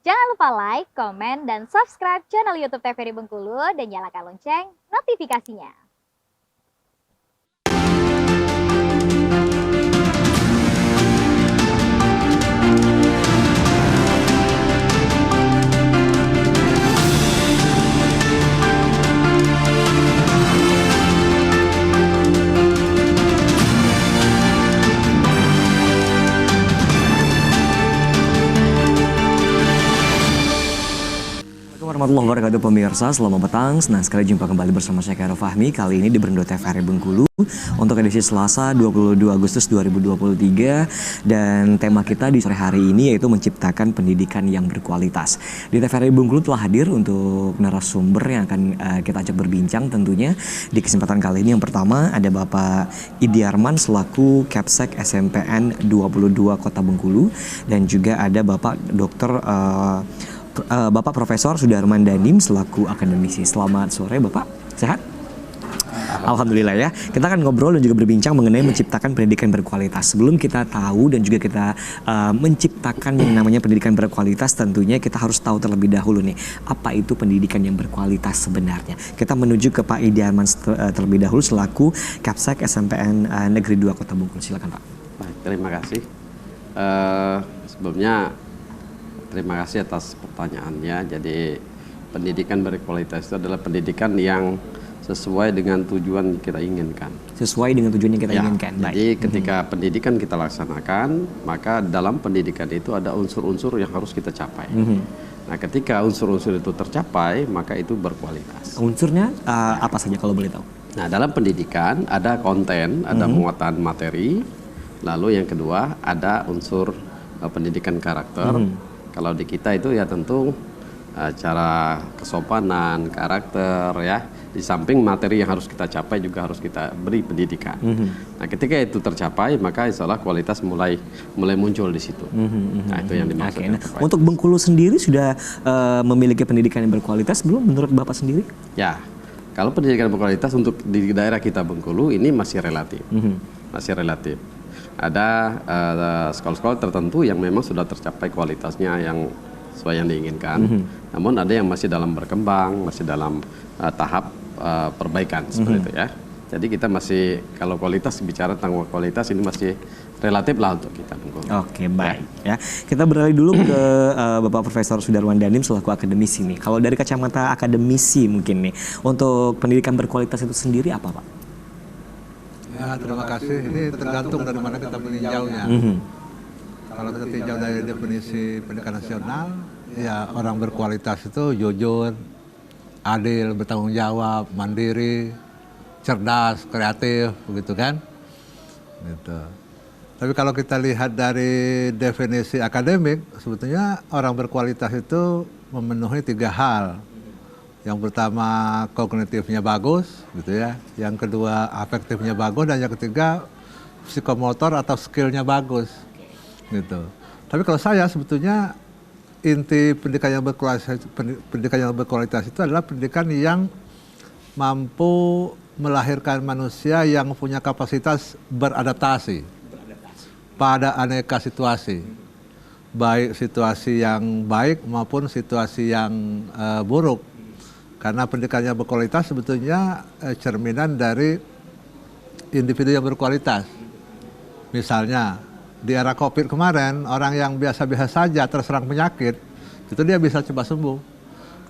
Jangan lupa like, komen, dan subscribe channel YouTube TVRI Bengkulu dan nyalakan lonceng notifikasinya. Warahmatullahi wabarakatuh pemirsa, selamat petang. Senang sekali jumpa kembali bersama saya Khairul Fahmi. Kali ini di Berndo TVRI Bengkulu untuk edisi Selasa 22 Agustus 2023. Dan tema kita di sore hari ini yaitu menciptakan pendidikan yang berkualitas. Di TVRI Bengkulu telah hadir untuk narasumber yang akan kita ajak berbincang tentunya. Di kesempatan kali ini yang pertama ada Bapak Idiarman selaku Kapsek SMPN 22 Kota Bengkulu. Dan juga ada Bapak Dr. Bapak Profesor Sudarman Danim selaku akademisi. Selamat sore Bapak, sehat? Alhamdulillah ya. Kita akan ngobrol dan juga berbincang mengenai menciptakan pendidikan berkualitas. Sebelum kita tahu dan juga kita menciptakan yang namanya pendidikan berkualitas, tentunya kita harus tahu terlebih dahulu nih, apa itu pendidikan yang berkualitas sebenarnya. Kita menuju ke Pak Idiarman terlebih dahulu selaku Kapsek SMPN Negeri 2 Kota Bengkulu. Silakan Pak. Baik, terima kasih. Sebelumnya terima kasih atas pertanyaannya. Jadi pendidikan berkualitas itu adalah pendidikan yang sesuai dengan tujuan yang kita inginkan. Sesuai dengan tujuan yang kita inginkan. Jadi ketika pendidikan kita laksanakan, maka dalam pendidikan itu ada unsur-unsur yang harus kita capai. Nah, ketika unsur-unsur itu tercapai, maka itu berkualitas. Unsurnya apa saja kalau boleh tahu? Nah, dalam pendidikan ada konten, ada muatan materi, lalu yang kedua ada unsur pendidikan karakter. Kalau di kita itu ya tentu cara kesopanan, karakter ya. Di samping materi yang harus kita capai juga harus kita beri pendidikan. Nah, ketika itu tercapai maka insya Allah kualitas mulai muncul di situ. Nah, itu yang dimaksud. Nah, untuk Bengkulu sendiri sudah memiliki pendidikan yang berkualitas belum menurut Bapak sendiri? Ya, kalau pendidikan berkualitas untuk di daerah kita Bengkulu ini masih relatif. Masih relatif. Ada sekolah-sekolah tertentu yang memang sudah tercapai kualitasnya yang sesuai yang diinginkan. Namun ada yang masih dalam berkembang, masih dalam tahap perbaikan seperti itu ya. Jadi kita masih, kalau kualitas, bicara tentang kualitas ini masih relatif lah untuk kita. Oke, baik ya. Kita beralih dulu ke Bapak Profesor Sudarman Danim selaku akademisi nih. Kalau dari kacamata akademisi mungkin nih, untuk pendidikan berkualitas itu sendiri apa Pak? Ya, terima kasih. Ini tergantung dari mana kita meninjaunya. Kalau kita tinjau dari definisi pendidikan nasional, ya orang berkualitas itu jujur, adil, bertanggung jawab, mandiri, cerdas, kreatif, begitu kan? Gitu. Tapi kalau kita lihat dari definisi akademik, sebetulnya orang berkualitas itu memenuhi 3 hal. Yang pertama kognitifnya bagus, gitu ya. Yang kedua afektifnya bagus, dan yang ketiga psikomotor atau skillnya bagus, gitu. Tapi kalau saya sebetulnya inti pendidikan yang berkualitas itu adalah pendidikan yang mampu melahirkan manusia yang punya kapasitas beradaptasi pada aneka situasi, baik situasi yang baik maupun situasi yang buruk. Karena pendidikan yang berkualitas sebetulnya cerminan dari individu yang berkualitas. Misalnya di era COVID kemarin, orang yang biasa-biasa saja terserang penyakit, itu dia bisa cepat sembuh.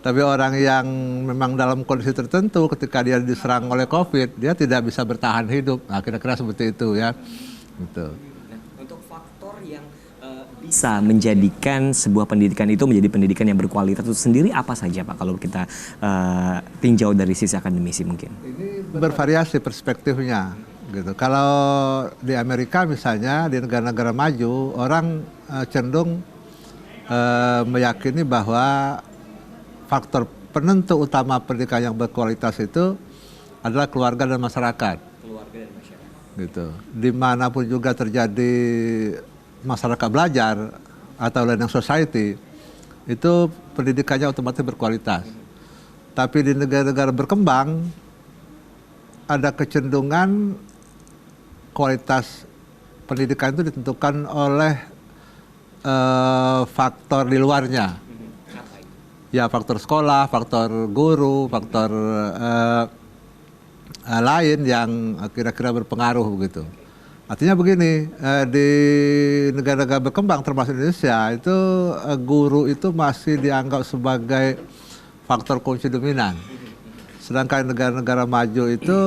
Tapi orang yang memang dalam kondisi tertentu ketika dia diserang oleh COVID, dia tidak bisa bertahan hidup. Nah, kira-kira seperti itu ya. Gitu. Untuk faktor yang bisa menjadikan sebuah pendidikan itu menjadi pendidikan yang berkualitas itu sendiri apa saja Pak kalau kita tinjau dari sisi akademisi mungkin? Ini bervariasi perspektifnya gitu. Kalau di Amerika misalnya, di negara-negara maju, orang cenderung meyakini bahwa faktor penentu utama pendidikan yang berkualitas itu adalah keluarga dan masyarakat. Keluarga dan masyarakat. Gitu. Dimanapun juga terjadi masyarakat belajar atau learning society, itu pendidikannya otomatis berkualitas. Tapi di negara-negara berkembang ada kecenderungan kualitas pendidikan itu ditentukan oleh faktor di luarnya. Ya faktor sekolah, faktor guru, faktor lain yang kira-kira berpengaruh begitu. Artinya begini, di negara-negara berkembang termasuk Indonesia itu guru itu masih dianggap sebagai faktor kunci dominan. Sedangkan negara-negara maju itu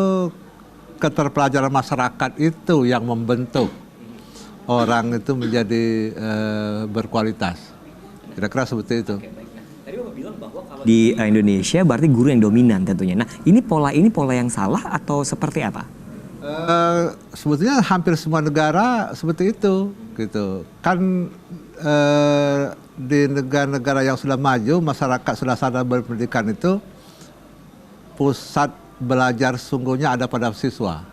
keterpelajaran masyarakat itu yang membentuk orang itu menjadi berkualitas. Kira-kira seperti itu. Di Indonesia berarti guru yang dominan tentunya. Nah, ini pola yang salah atau seperti apa? Sebetulnya hampir semua negara seperti itu, gitu. Kan di negara-negara yang sudah maju, masyarakat sudah sadar berpendidikan itu, pusat belajar sungguhnya ada pada siswa,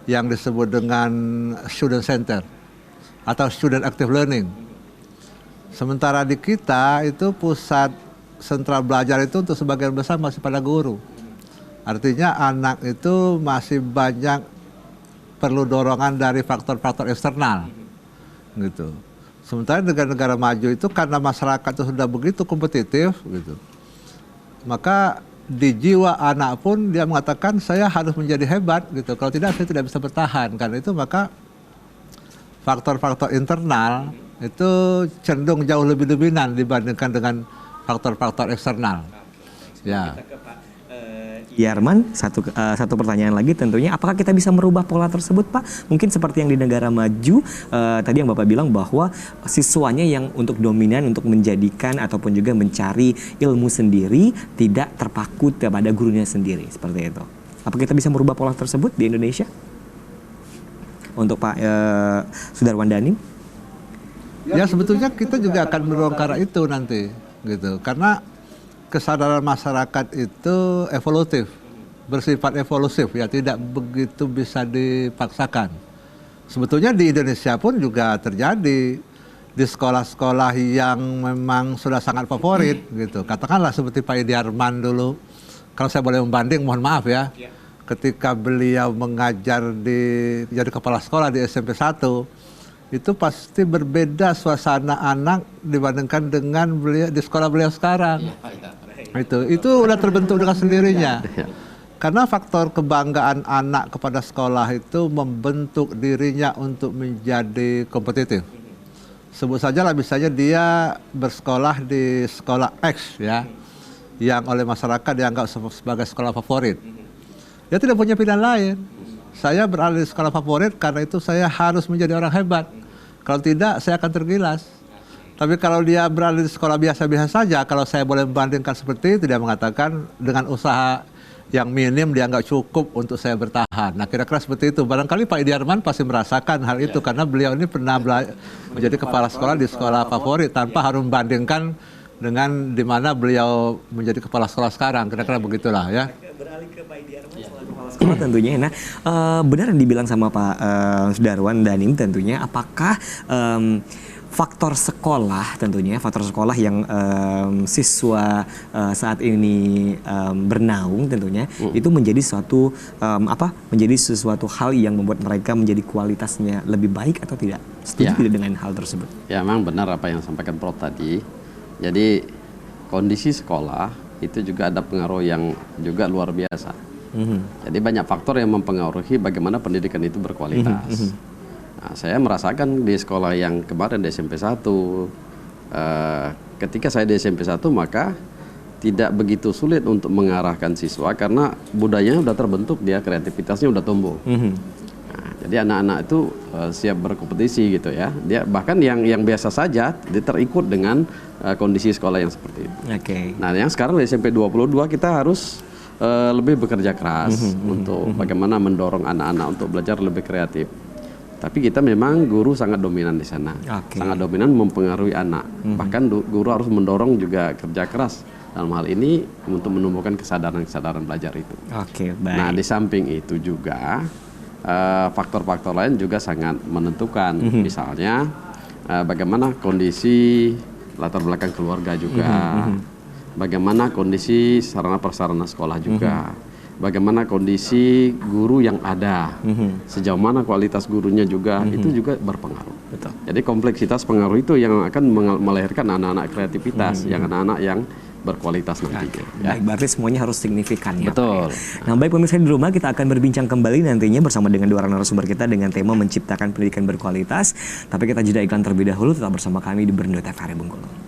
yang disebut dengan student center atau student active learning. Sementara di kita itu pusat sentral belajar itu untuk sebagian besar masih pada guru. Artinya anak itu masih banyak perlu dorongan dari faktor-faktor eksternal, gitu. Sementara negara-negara maju itu karena masyarakat itu sudah begitu kompetitif, gitu. Maka di jiwa anak pun dia mengatakan saya harus menjadi hebat, gitu. Kalau tidak saya tidak bisa bertahan. Karena itu maka faktor-faktor internal itu cenderung jauh lebih dominan dibandingkan dengan faktor-faktor eksternal. Ya. Yarman, satu pertanyaan lagi tentunya, apakah kita bisa merubah pola tersebut, Pak? Mungkin seperti yang di negara maju, tadi yang Bapak bilang bahwa siswanya yang untuk dominan, untuk menjadikan ataupun juga mencari ilmu sendiri, tidak terpaku kepada gurunya sendiri, seperti itu. Apa kita bisa merubah pola tersebut di Indonesia? Untuk Pak Sudarwan Danim? Ya sebetulnya kita juga akan mendorong ke arah itu nanti, gitu. Karena kesadaran masyarakat itu evolutif, bersifat evolusif, ya tidak begitu bisa dipaksakan. Sebetulnya di Indonesia pun juga terjadi di sekolah-sekolah yang memang sudah sangat favorit, gitu. Katakanlah seperti Pak Idiarman dulu, kalau saya boleh membanding, mohon maaf ya, ketika beliau mengajar jadi kepala sekolah di SMP 1, itu pasti berbeda suasana anak dibandingkan dengan beliau di sekolah beliau sekarang. Itu udah terbentuk dengan sendirinya. Karena faktor kebanggaan anak kepada sekolah itu membentuk dirinya untuk menjadi kompetitif. Sebut saja lah misalnya dia bersekolah di sekolah X ya, yang oleh masyarakat dianggap sebagai sekolah favorit. Dia tidak punya pilihan lain. Saya berada di sekolah favorit karena itu saya harus menjadi orang hebat. Kalau tidak saya akan tergilas. Tapi kalau dia berada di sekolah biasa-biasa saja, kalau saya boleh membandingkan seperti itu, dia mengatakan dengan usaha yang minim dianggap cukup untuk saya bertahan. Nah kira-kira seperti itu. Barangkali Pak Idiarman pasti merasakan hal itu karena beliau ini pernah menjadi kepala sekolah di sekolah favorit tanpa harus membandingkan dengan di mana beliau menjadi kepala sekolah sekarang. Kira-kira begitulah ya. Beralih ke Pak Idiarman selaku kepala sekolah tentunya. Nah benar yang dibilang sama Pak Sudarwan Danim tentunya, apakah faktor sekolah tentunya, faktor sekolah yang siswa saat ini bernaung tentunya itu menjadi suatu menjadi sesuatu hal yang membuat mereka menjadi kualitasnya lebih baik atau tidak? Setuju tidak dengan hal tersebut? Ya memang benar apa yang sampaikan Prof tadi. Jadi kondisi sekolah itu juga ada pengaruh yang juga luar biasa. Jadi banyak faktor yang mempengaruhi bagaimana pendidikan itu berkualitas. Nah, saya merasakan di sekolah yang kemarin di SMP 1, ketika saya di SMP 1 maka tidak begitu sulit untuk mengarahkan siswa karena budayanya sudah terbentuk, dia kreativitasnya sudah tumbuh. Nah, jadi anak-anak itu siap berkompetisi gitu ya. Dia bahkan yang biasa saja dia terikut dengan kondisi sekolah yang seperti itu. Nah, yang sekarang di SMP 22 kita harus lebih bekerja keras untuk bagaimana mendorong anak-anak untuk belajar lebih kreatif. Tapi kita memang guru sangat dominan di sana, sangat dominan mempengaruhi anak. Bahkan guru harus mendorong juga kerja keras dalam hal ini untuk menumbuhkan kesadaran belajar itu. Baik. Nah di samping itu juga faktor-faktor lain juga sangat menentukan. Misalnya bagaimana kondisi latar belakang keluarga juga, bagaimana kondisi sarana prasarana sekolah juga. bagaimana kondisi guru yang ada, sejauh mana kualitas gurunya juga, itu juga berpengaruh. Betul. Jadi kompleksitas pengaruh itu yang akan melahirkan anak-anak kreativitas, yang anak-anak yang berkualitas nantinya. Baik, berarti semuanya harus signifikan ya. Betul. Nah, baik pemirsa di rumah, kita akan berbincang kembali nantinya bersama dengan dua narasumber kita dengan tema menciptakan pendidikan berkualitas. Tapi kita jeda iklan terlebih dahulu, tetap bersama kami di Berndo TVRI Bengkulu.